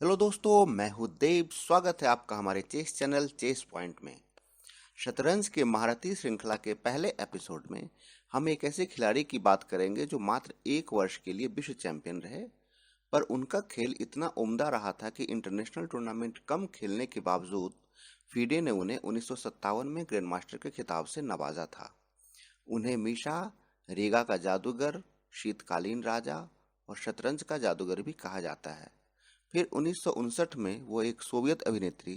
Hello दोस्तों, मैं हूँ देव। स्वागत है आपका हमारे चेस चैनल चेस पॉइंट में। शतरंज के महारथी श्रृंखला के पहले एपिसोड में हम एक ऐसे खिलाड़ी की बात करेंगे जो मात्र एक वर्ष के लिए विश्व चैंपियन रहे, पर उनका खेल इतना उम्दा रहा था कि इंटरनेशनल टूर्नामेंट कम खेलने के बावजूद फीडे ने उन्हें 1957 में ग्रैंड मास्टर के खिताब से नवाजा था। उन्हें मीशा, रीगा का जादूगर, शीतकालीन राजा और शतरंज का जादूगर भी कहा जाता है। फिर 1959 में वो एक सोवियत अभिनेत्री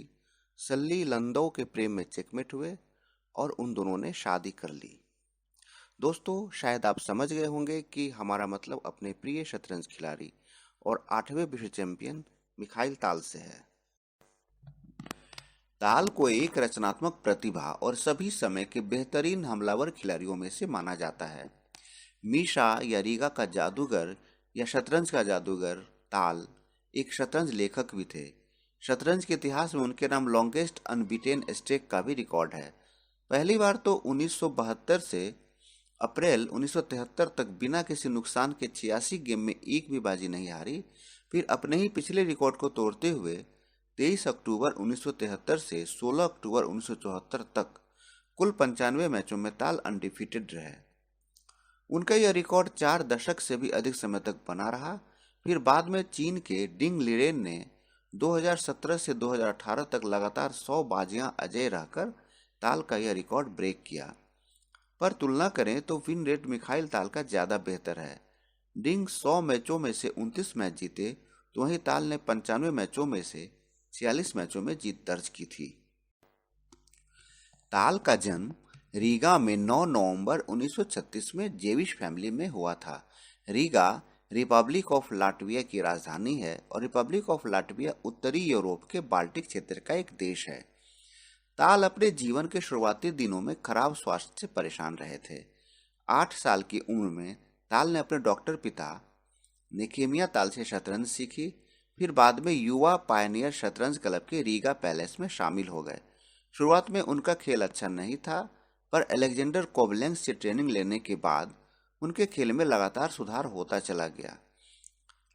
सल्ली लंदौ के प्रेम में चेकमेट हुए और उन दोनों ने शादी कर ली। दोस्तों, शायद आप समझ गए होंगे कि हमारा मतलब अपने प्रिय शतरंज खिलाड़ी और 8वें विश्व चैंपियन मिखाइल ताल से है। ताल को एक रचनात्मक प्रतिभा और सभी समय के बेहतरीन हमलावर खिलाड़ियों में से माना जाता है। मीशा या रीगा का जादूगर या शतरंज का जादूगर ताल एक शतरंज लेखक भी थे। शतरंज के इतिहास में उनके नाम लॉन्गेस्ट अनबीटेन स्ट्रेक का भी रिकॉर्ड है। पहली बार तो 1972 से अप्रैल 1973 तक बिना किसी नुकसान के 86 गेम में एक भी बाजी नहीं हारी। फिर अपने ही पिछले रिकॉर्ड को तोड़ते हुए 23 अक्टूबर 1973 से 16 अक्टूबर 1974 तक कुल 95 मैचों में ताल अनडिफीटेड रहे। उनका यह रिकॉर्ड 4 दशक से भी अधिक समय तक बना रहा। फिर बाद में चीन के डिंग लिरेन ने 2017 से 2018 तक लगातार 100 बाजियां अजय रहकर ताल का यह रिकॉर्ड ब्रेक किया। पर तुलना करें तो विन रेट मिखाइल ताल का ज्यादा बेहतर है। डिंग 100 मैचों में से 29 मैच जीते, तो वहीं ताल ने 95 मैचों में से 46 मैचों में जीत दर्ज की थी। ताल का जन्म रीगा में 9 नवंबर 1936 में जेविश फैमिली में हुआ था। रीगा रिपब्लिक ऑफ लाटविया की राजधानी है और रिपब्लिक ऑफ लाटविया उत्तरी यूरोप के बाल्टिक क्षेत्र का एक देश है। ताल अपने जीवन के शुरुआती दिनों में खराब स्वास्थ्य से परेशान रहे थे। 8 साल की उम्र में ताल ने अपने डॉक्टर पिता निकेमिया ताल से शतरंज सीखी। फिर बाद में युवा पायनियर शतरंज क्लब के रीगा पैलेस में शामिल हो गए। शुरुआत में उनका खेल अच्छा नहीं था, पर अलेक्जेंडर कोबलेंक से ट्रेनिंग लेने के बाद उनके खेल में लगातार सुधार होता चला गया।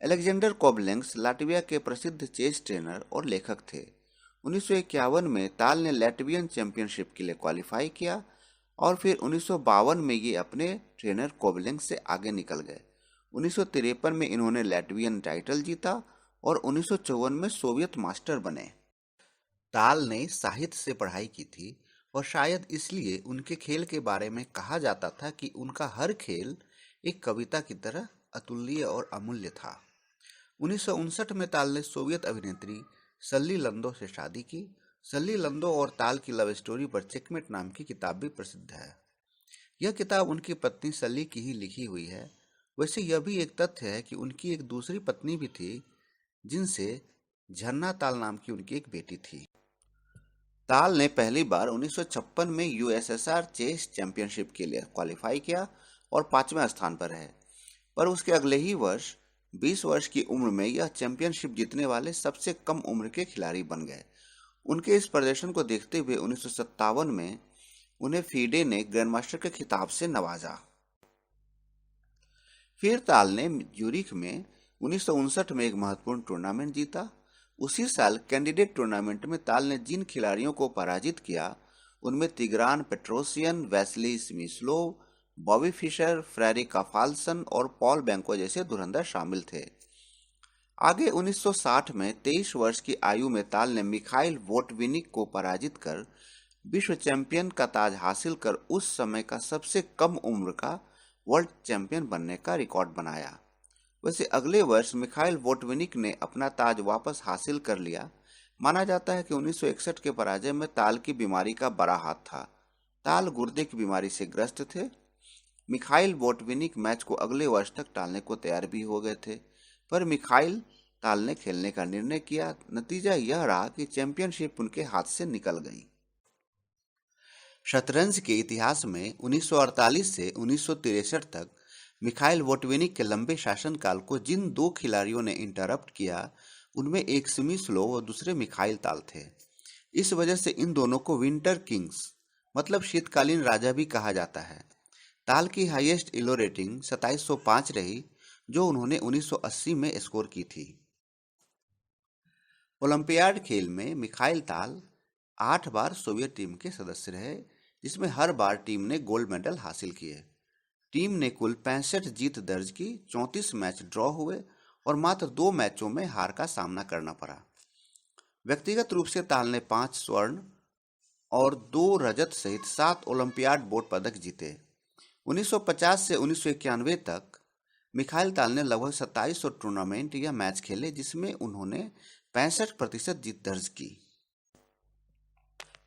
अलेक्जेंडर कोबलेंक्स लाटविया के प्रसिद्ध चेस ट्रेनर और लेखक थे। 1951 में ताल ने लैटवियन चैंपियनशिप के लिए क्वालिफाई किया और फिर 1952 में ये अपने ट्रेनर कोबलेंक से आगे निकल गए। 1953 में इन्होंने लैटवियन टाइटल जीता और 1954 में सोवियत मास्टर बने। ताल ने साहित्य से पढ़ाई की थी और शायद इसलिए उनके खेल के बारे में कहा जाता था कि उनका हर खेल एक कविता की तरह अतुल्य और अमूल्य था। 1959 में ताल ने सोवियत अभिनेत्री सल्ली लंदो से शादी की। सल्ली लंदो और ताल की लव स्टोरी पर चेकमेट नाम की किताब भी प्रसिद्ध है। यह किताब उनकी पत्नी सल्ली की ही लिखी हुई है। वैसे यह भी एक तथ्य है कि उनकी एक दूसरी पत्नी भी थी, जिनसे झरना ताल नाम की उनकी एक बेटी थी। ताल ने पहली बार 1956 में यूएसएसआर चेस चैंपियनशिप के लिए क्वालिफाई किया और 5वें स्थान पर रहे। पर उसके अगले ही वर्ष 20 वर्ष की उम्र में यह चैंपियनशिप जीतने वाले सबसे कम उम्र के खिलाड़ी बन गए। उनके इस प्रदर्शन को देखते हुए 1957 में उन्हें फीडे ने ग्रैंडमास्टर के खिताब से नवाजा। फिर ताल ने ज्यूरिख में 1959 में एक महत्वपूर्ण टूर्नामेंट जीता। उसी साल कैंडिडेट टूर्नामेंट में ताल ने जिन खिलाड़ियों को पराजित किया, उनमें तिग्रान पेट्रोसियन, वेस्ली स्मिस्लोव, बॉबी फिशर, फ्रेरी काफाल्सन और पॉल बैंको जैसे धुरंधर शामिल थे। आगे 1960 में 23 वर्ष की आयु में ताल ने मिखाइल वोटविनिक को पराजित कर विश्व चैंपियन का ताज हासिल कर उस समय का सबसे कम उम्र का वर्ल्ड चैंपियन बनने का रिकॉर्ड बनाया। वैसे अगले वर्ष मिखाइल वोटविनिक ने अपना ताज वापस हासिल कर लिया। माना जाता है कि 1961 के पराजय में ताल की बीमारी का बड़ा हाथ था। ताल गुर्दे की बीमारी से ग्रस्त थे। मिखाइल वोटविनिक मैच को अगले वर्ष तक टालने को तैयार भी हो गए थे, पर मिखाइल ताल ने खेलने का निर्णय किया। नतीजा यह रहा कि चैंपियनशिप उनके हाथ से निकल गई। शतरंज के इतिहास में 1948 से 1963 तक मिखाइल वोटविनिक के लंबे शासनकाल को जिन दो खिलाड़ियों ने इंटरप्ट किया, उनमें एक स्मिस्लोव और दूसरे मिखाइल ताल थे। इस वजह से इन दोनों को विंटर किंग्स मतलब शीतकालीन राजा भी कहा जाता है। ताल की हाईएस्ट इलो रेटिंग 2705 रही, जो उन्होंने 1980 में स्कोर की थी। ओलंपियाड खेल में मिखाइल ताल 8 बार सोवियत टीम के सदस्य रहे, जिसमें हर बार टीम ने गोल्ड मेडल हासिल किए। टीम ने कुल 65 जीत दर्ज की, 34 मैच ड्रॉ हुए और मात्र 2 मैचों में हार का सामना करना पड़ा। व्यक्तिगत रूप से ताल ने 5 स्वर्ण और 2 रजत सहित 7 ओलंपियाड बोर्ड पदक जीते। 1950 से 1991 तक मिखाइल ताल ने लगभग 2700 टूर्नामेंट या मैच खेले, जिसमें उन्होंने 65% जीत दर्ज की।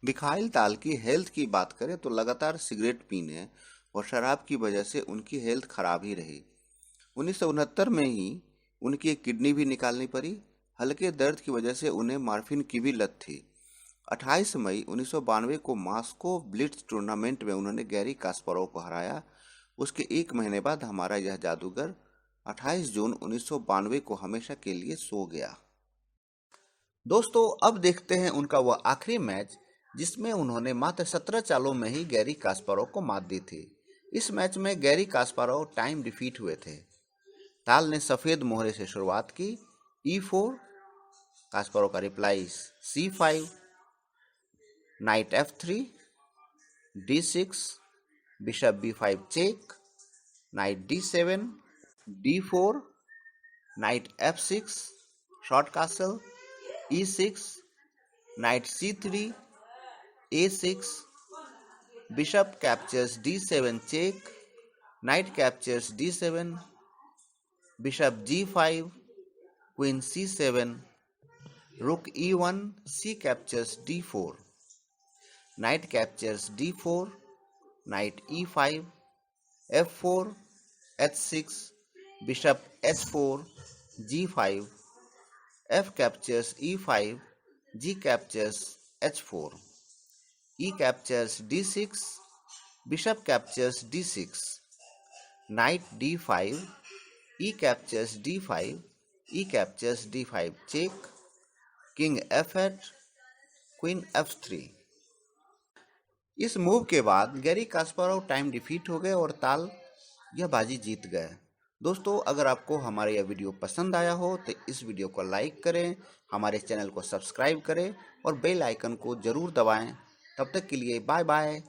मिखाइल ताल की हेल्थ की बात करें तो लगातार सिगरेट पीने और शराब की वजह से उनकी हेल्थ खराब ही रही। 1969 में ही उनकी एक किडनी भी निकालनी पड़ी। हल्के दर्द की वजह से उन्हें मॉर्फिन की भी लत थी। 28 मई 1992 को मॉस्को ब्लिट्ज टूर्नामेंट में उन्होंने गैरी कास्पारोव को हराया। उसके एक महीने बाद हमारा यह जादूगर 28 जून 1992 को हमेशा के लिए सो गया। दोस्तों, अब देखते हैं उनका वह आखिरी मैच जिसमें उन्होंने मात्र 17 चालों में ही गैरी कास्पारोव को मात दी थी। इस मैच में गैरी कास्पारोव टाइम डिफीट हुए थे। ताल ने सफेद मोहरे से शुरुआत की। E4, कास्पारोव का reply C5, knight F3, D6, bishop B5 check, knight D7, D4, knight F6, short castle, E6, knight C3, A6, bishop captures D7 check, knight captures D7, bishop G5, queen C7, rook E1, C captures D4, knight captures D4, knight E5, F4, H6, bishop H4, G5, F captures E5, G captures H4, E captures D6, bishop captures D6, knight D5, E captures D5, E captures D5 check, king F8, queen F3। इस move के बाद Gary Kasparov time defeat हो गए और ताल यह बाजी जीत गए। दोस्तों, अगर आपको हमारा यह वीडियो पसंद आया हो तो इस वीडियो को लाइक करें, हमारे चैनल को सब्सक्राइब करें और बेल आइकन को जरूर दबाएं। तब तक के लिए बाय बाय।